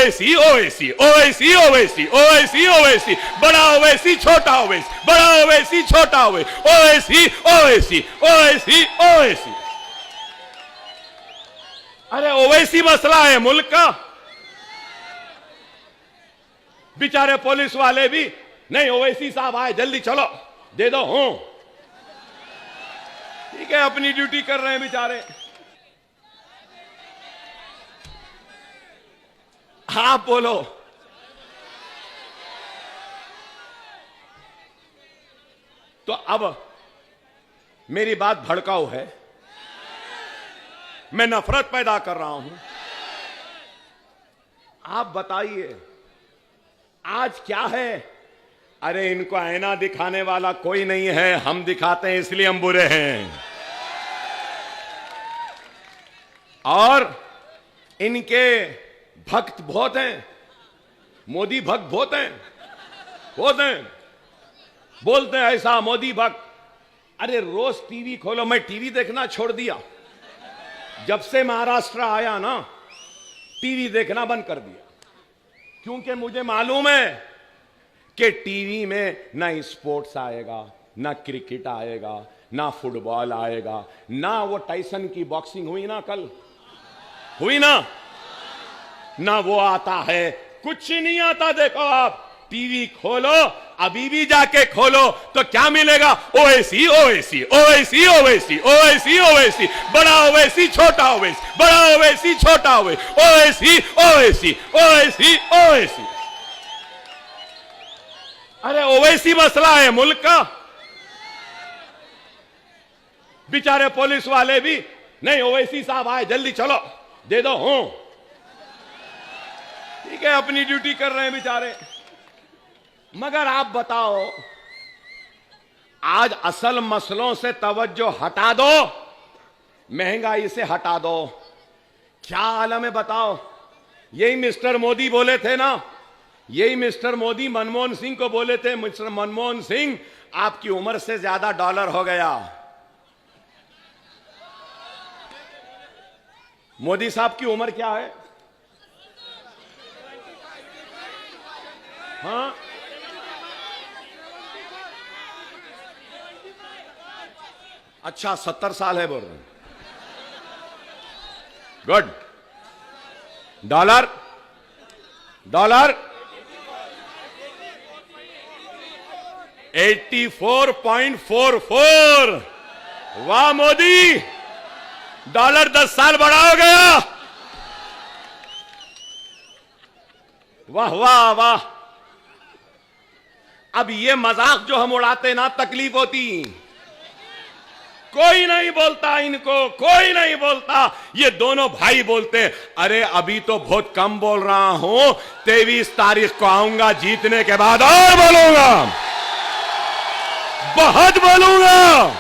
ओवैसी ओवैसी ओवैसी ओवैसी ओवैसी ओवैसी, बड़ा ओवैसी छोटा ओवैसी, बड़ा ओवैसी छोटा ओवैसी, ओवैसी ओवैसी ओवैसी। अरे ओवैसी मसला है मुल्क का। बेचारे पुलिस वाले भी, नहीं ओवैसी साहब आए जल्दी चलो दे दो, हूं ठीक है, अपनी ड्यूटी कर रहे हैं बेचारे। आप बोलो। तो अब मेरी बात भड़काऊ है, मैं नफरत पैदा कर रहा हूं। आप बताइए आज क्या है? अरे इनको आईना दिखाने वाला कोई नहीं है, हम दिखाते हैं इसलिए हम बुरे हैं। और इनके भक्त बहुत हैं, मोदी भक्त बहुत हैं, बहुत हैं, बोलते हैं ऐसा मोदी भक्त। अरे रोज टीवी खोलो, मैं टीवी देखना छोड़ दिया जब से महाराष्ट्र आया ना, टीवी देखना बंद कर दिया, क्योंकि मुझे मालूम है कि टीवी में ना स्पोर्ट्स आएगा, ना क्रिकेट आएगा, ना फुटबॉल आएगा, ना वो टाइसन की बॉक्सिंग हुई ना कल, हुई ना वो आता है, कुछ नहीं आता। देखो आप टीवी खोलो, अभी भी जाके खोलो तो क्या मिलेगा? ओवैसी ओवैसी ओवैसी ओवैसी ओवैसी ओवैसी, बड़ा ओवैसी छोटा ओवैसी, बड़ा ओवैसी छोटा ओवैसी, ओवैसी ओवैसी ओवैसी। अरे ओवैसी मसला है मुल्क का। बेचारे पुलिस वाले भी, नहीं ओवैसी साहब आए जल्दी चलो दे दो, हूं ठीक है, अपनी ड्यूटी कर रहे हैं बेचारे। मगर आप बताओ आज असल मसलों से तवज्जो हटा दो, महंगाई से हटा दो, क्या आलम है बताओ। यही मिस्टर मोदी बोले थे ना, यही मिस्टर मोदी मनमोहन सिंह को बोले थे, मिस्टर मनमोहन सिंह आपकी उम्र से ज्यादा डॉलर हो गया। मोदी साहब की उम्र क्या है? हाँ अच्छा 70 साल है बोल रहे हैं, गुड। Dollar dollar 84.44। वाह मोदी, डॉलर 10 साल बड़ा हो गया। वाह वाह वाह। अब ये मजाक जो हम उड़ाते ना, तकलीफ होती, कोई नहीं बोलता इनको, कोई नहीं बोलता। ये दोनों भाई बोलते, अरे अभी तो बहुत कम बोल रहा हूं, 23 तारीख को आऊंगा जीतने के बाद और बोलूंगा, बहुत बोलूंगा,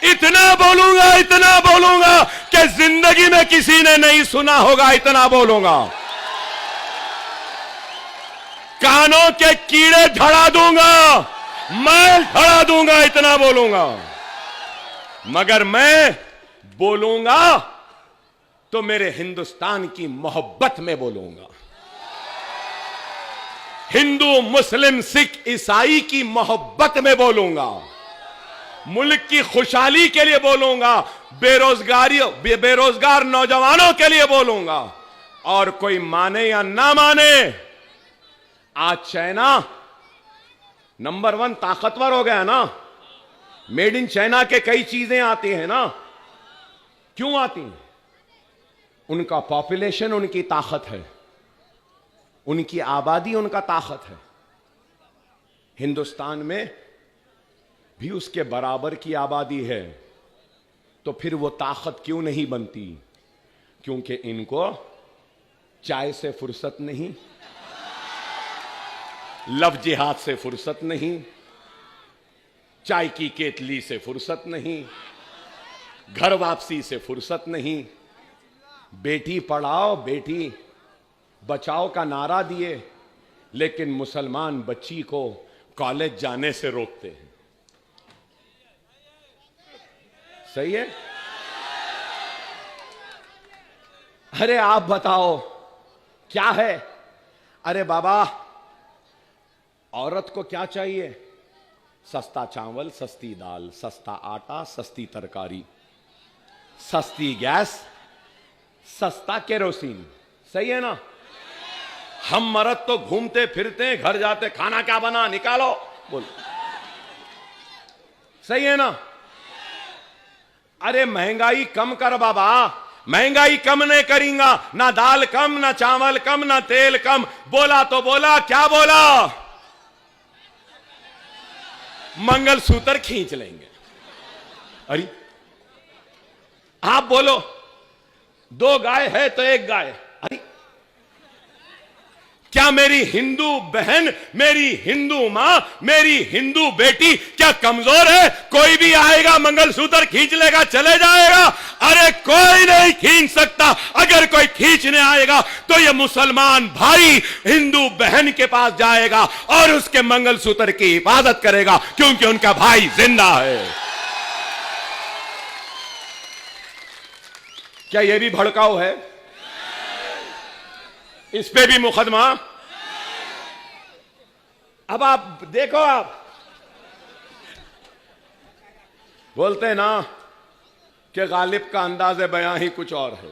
इतना बोलूंगा कि जिंदगी में किसी ने नहीं सुना होगा, इतना बोलूंगा। कानों के कीड़े झड़ा दूंगा, मैं झड़ा दूंगा, इतना बोलूंगा। मगर मैं बोलूंगा तो मेरे हिंदुस्तान की मोहब्बत में बोलूंगा, हिंदू मुस्लिम सिख ईसाई की मोहब्बत में बोलूंगा, मुल्क की खुशहाली के लिए बोलूंगा, बेरोजगार नौजवानों के लिए बोलूंगा। और कोई माने या ना माने, आज चाइना नंबर 1 ताकतवर हो गया ना। मेड इन चाइना के कई चीजें आती हैं ना, क्यों आती हैं? उनका पॉपुलेशन उनकी ताकत है, उनकी आबादी उनका ताकत है। हिंदुस्तान में भी उसके बराबर की आबादी है, तो फिर वो ताकत क्यों नहीं बनती? क्योंकि इनको चाय से फुर्सत नहीं, लव जिहाद से फुर्सत नहीं, चाय की केतली से फुर्सत नहीं, घर वापसी से फुर्सत नहीं। बेटी पढ़ाओ बेटी बचाओ का नारा दिए, लेकिन मुसलमान बच्ची को कॉलेज जाने से रोकते हैं। सही है? अरे आप बताओ क्या है? अरे बाबा, औरत को क्या चाहिए? सस्ता चावल, सस्ती दाल, सस्ता आटा, सस्ती तरकारी, सस्ती गैस, सस्ता केरोसिन। सही है ना? हम मर्द तो घूमते फिरते, घर जाते, खाना क्या बना, निकालो, बोल। सही है ना? अरे महंगाई कम कर बाबा, महंगाई कम नहीं करेंगा, ना दाल कम, ना चावल कम, ना तेल कम। बोला तो बोला, क्या बोला? मंगलसूत्र खींच लेंगे। अरे आप बोलो, 2 गाय है तो 1 गाय। अरे क्या मेरी हिंदू बहन, मेरी हिंदू मां, मेरी हिंदू बेटी क्या कमजोर है? कोई भी आएगा मंगलसूत्र खींच लेगा, चले जाएगा? अरे कोई नहीं खींच सकता। अगर कोई खींचने आएगा तो ये मुसलमान भाई हिंदू बहन के पास जाएगा और उसके मंगलसूत्र की हिफाजत करेगा, क्योंकि उनका भाई जिंदा है। क्या यह भी भड़काऊ है? इस पे भी मुकदमा? अब आप देखो, आप बोलते हैं ना कि गालिब का अंदाज़े बयां ही कुछ और है,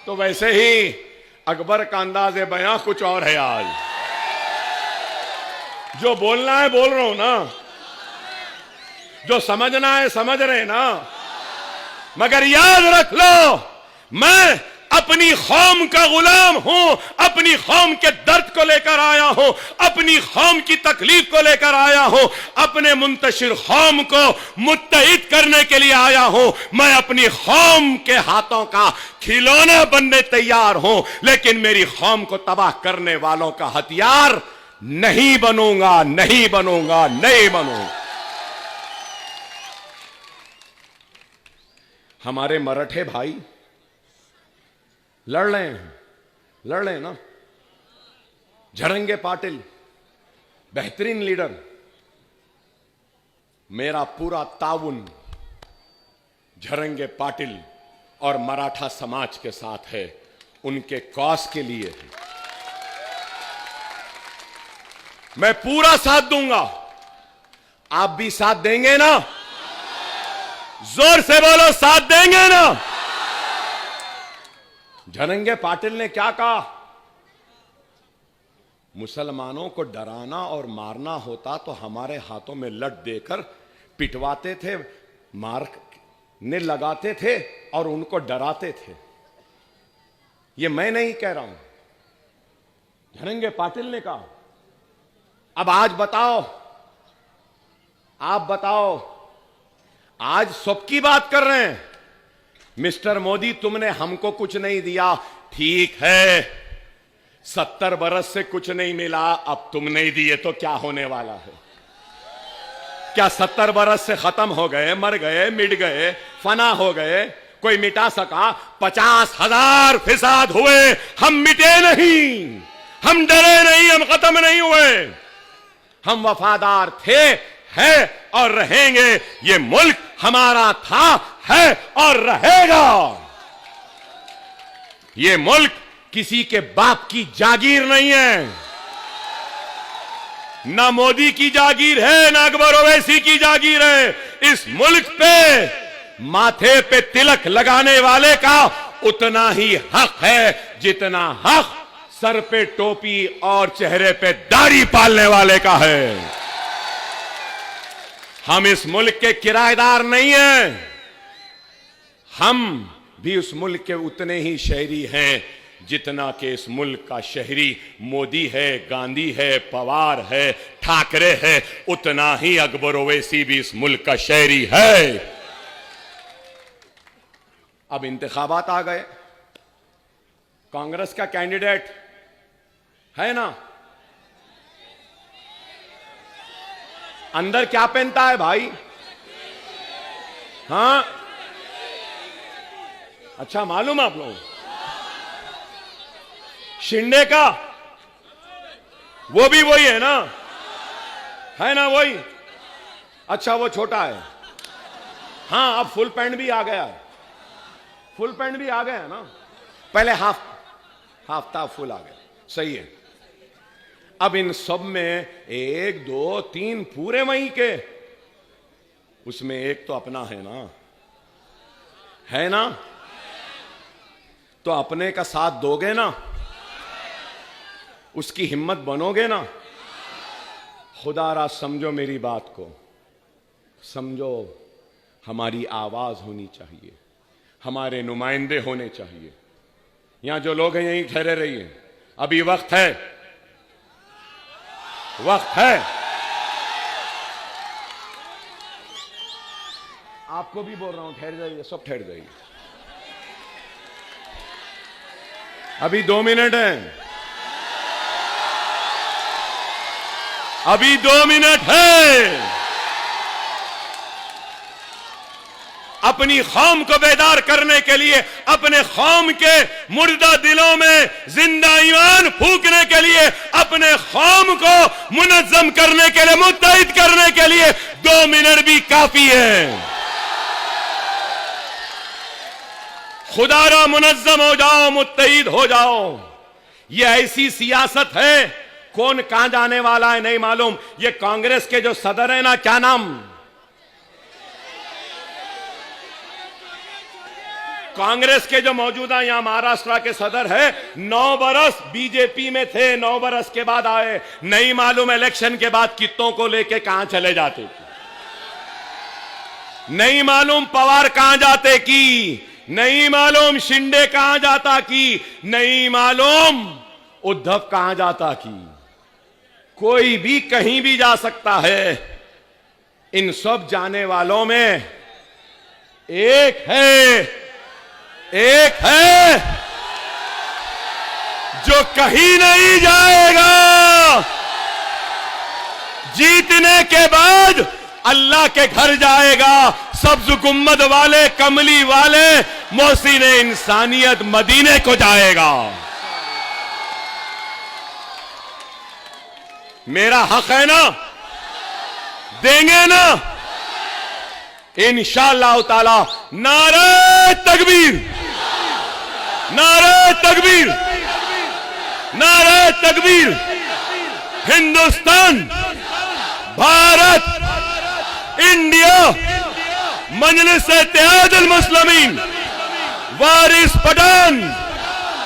तो वैसे ही अकबर का अंदाज़े बयां कुछ और है। आज जो बोलना है बोल रहा हूं ना, जो समझना है समझ रहे ना, मगर याद रख लो, मैं अपनी कौम का गुलाम हूं, अपनी कौम के दर्द को लेकर आया हूं, अपनी कौम की तकलीफ को लेकर आया हूं, अपने मुंतशिर कौम को मुत्तहिद करने के लिए आया हूं। मैं अपनी कौम के हाथों का खिलौना बनने तैयार हूं, लेकिन मेरी कौम को तबाह करने वालों का हथियार नहीं बनूंगा, नहीं बनूंगा, नहीं बनूंगा। हमारे मराठे भाई लड़ रहे हैं ना। झरंगे पाटिल बेहतरीन लीडर, मेरा पूरा ताउन झरंगे पाटिल और मराठा समाज के साथ है, उनके कॉज के लिए है। मैं पूरा साथ दूंगा। आप भी साथ देंगे ना? जोर से बोलो, साथ देंगे ना? झरंगे पाटिल ने क्या कहा? मुसलमानों को डराना और मारना होता तो हमारे हाथों में लठ देकर पिटवाते थे, मारने लगाते थे और उनको डराते थे। ये मैं नहीं कह रहा हूं, झरंगे पाटिल ने कहा। अब आज बताओ, आप बताओ, आज सबकी बात कर रहे हैं, मिस्टर मोदी तुमने हमको कुछ नहीं दिया। ठीक है, 70 बरस से कुछ नहीं मिला, अब तुम नहीं दिए तो क्या होने वाला है? क्या 70 बरस से खत्म हो गए, मर गए, मिट गए, फना हो गए? कोई मिटा सका? 50,000% हुए, हम मिटे नहीं, हम डरे नहीं, हम खत्म नहीं हुए। हम वफादार थे, है और रहेंगे। ये मुल्क हमारा था, है और रहेगा। ये मुल्क किसी के बाप की जागीर नहीं है, ना मोदी की जागीर है, ना अकबर ओवैसी की जागीर है। इस मुल्क पे माथे पे तिलक लगाने वाले का उतना ही हक है जितना हक सर पे टोपी और चेहरे पे दाढ़ी पालने वाले का है। हम इस मुल्क के किराएदार नहीं हैं, हम भी उस मुल्क के उतने ही शहरी हैं जितना कि इस मुल्क का शहरी मोदी है, गांधी है, पवार है, ठाकरे है। उतना ही अकबर ओवैसी भी इस मुल्क का शहरी है। अब इंतखाबात आ गए, कांग्रेस का कैंडिडेट है ना, अंदर क्या पहनता है भाई? हाँ, अच्छा मालूम आप लोगों? शिंदे का वो भी वही है ना वही? अच्छा वो छोटा है। हाँ, अब फुल पैंट भी आ गया है, फुल पैंट भी आ गया है ना। पहले हाफ था, फुल आ गया, सही है। अब इन सब में 1 2 3 पूरे वहीं के, उसमें एक तो अपना है ना, है ना? तो अपने का साथ दोगे ना, उसकी हिम्मत बनोगे ना? खुदारा समझो मेरी बात को, समझो। हमारी आवाज होनी चाहिए, हमारे नुमाइंदे होने चाहिए। यहां जो लोग हैं यहीं ठहरे रहिए, अभी वक्त है, वक्त है। आपको भी बोल रहा हूं, ठहर जाइए, सब ठहर जाइए। अभी 2 मिनट हैं, अभी 2 मिनट है। अपनी कौम को बेदार करने के लिए, अपने कौम के मुर्दा दिलों में जिंदा ईमान फूंकने के लिए, अपने कौम को मुनज़्ज़म करने के लिए, मुत्तहिद करने के लिए 2 मिनट भी काफी है। खुदारा मुनज़्ज़म हो जाओ, मुत्तहिद हो जाओ। ये ऐसी सियासत है, कौन कहां जाने वाला है नहीं मालूम। ये कांग्रेस के जो सदर है ना, क्या नाम, कांग्रेस के जो मौजूदा यहां महाराष्ट्र के सदर है, 9 बरस बीजेपी में थे, 9 बरस के बाद आए, नहीं मालूम इलेक्शन के बाद कितों को लेके कहां चले जाते थे, नहीं मालूम पवार कहां जाते की, नहीं मालूम शिंदे कहां जाता की, नहीं मालूम उद्धव कहां जाता की। कोई भी कहीं भी जा सकता है। इन सब जाने वालों में एक है जो कहीं नहीं जाएगा। जीतने के बाद अल्लाह के घर जाएगा। सब्ज गुम्मद वाले, कमली वाले, मोहसिन इंसानियत मदीने को जाएगा। मेरा हक है ना, देंगे ना इंशाअल्लाह ताला। नारे तकबीर, नारे तकबीर, नारे तकबीर। हिंदुस्तान, भारत, इंडिया, मजलिस-ए-इत्तेहादुल मुस्लिमीन, वारिस पठान,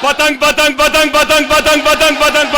पतंग पतंग पतंग पतंग पतंग पतंग पतंग।